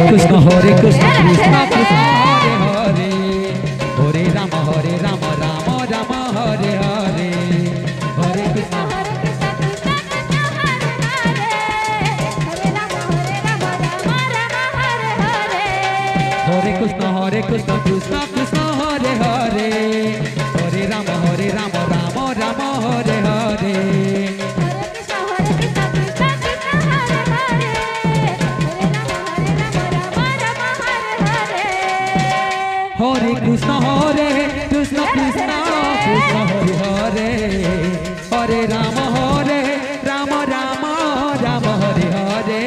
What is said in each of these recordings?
Krishna Hare Krishna Krishna Krishna Hare Hare Hare Ram Ram Ram Hare Hare Hare Krishna Hare Krishna Krishna Krishna Hare Hare Hare Ram Ram Ram Hare Hare Hare Krishna Krishna Krishna Hare Hare Hare Ram Ram Ram Hare Hare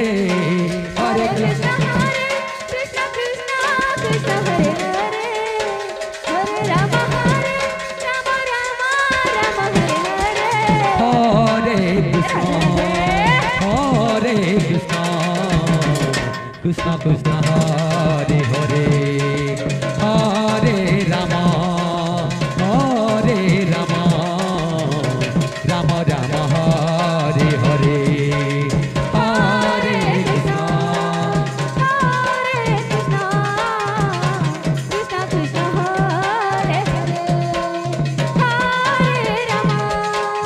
Hare Krishna Krishna Krishna Krishna Hare Hare Hare Ram Ram Ram Hare Hare Hare Krishna Krishna Krishna Hare Hare Hare Ram Ram Ram Hare Hare Hare Krishna Krishna Krishna Hare Hare Hare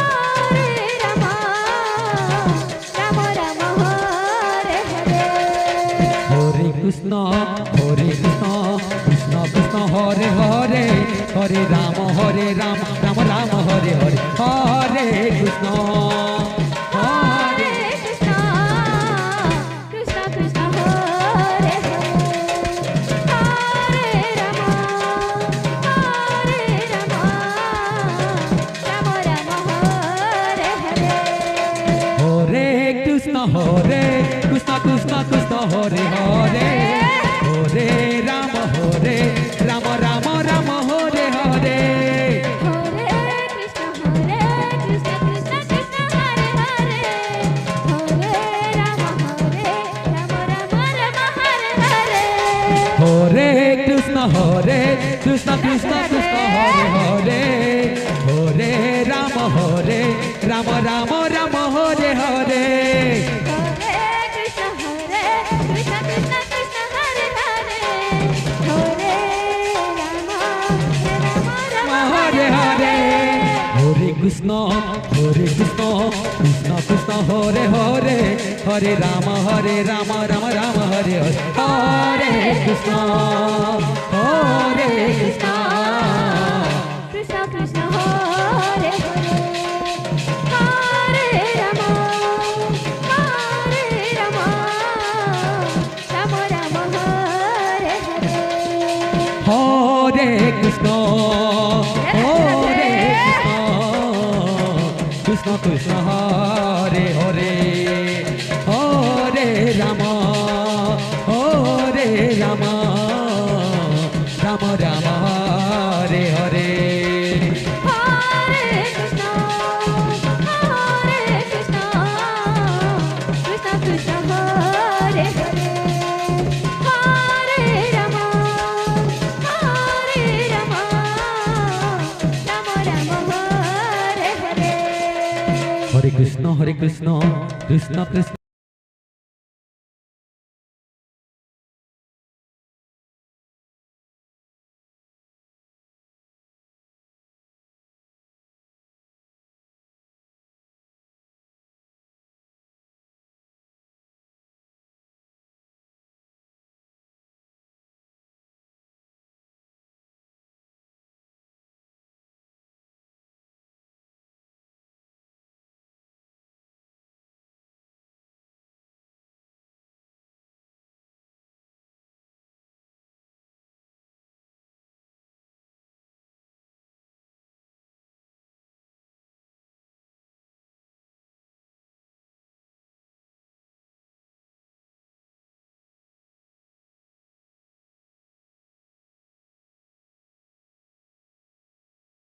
Ram Ram Ram Hare Hare Hare Krishna Krishna Krishna Hare Hare Hare Ram Ram Ram Hare Hare Hare Krishna Hare Krishna Krishna Krishna Hare Hare Hare Ram Ram Ram Hare Hare Hare Krishna Krishna Krishna Krishna Hare Hare Hare Ram Ram Ram Hare Hare Hare Krishna Krishna Krishna Hare Hare Hare Ram Ram Ram Hare Hare Hare Krishna Krishna Krishna Krishna Hare Hare Hare Ram Ram Ram Hare Hare Hare Krishna Krishna Krishna Hare Hare Hare Ram Ram Hare Hare Hare Krishna Krishna Krishna Hare Hare Hare Ram Ram Ram Hare Hare Hare Krishna Krishna Krishna Hare Hare Hare Ram Ram Ram Hare Hare Hare Krishna Krishna Krishna Hare Hare Hare Ram Ram Ram Hare Hare Hare Krishna Krishna Krishna Hare Hare Hare Ram Ram Ram Hare Hare Hare Krishna Krishna Krishna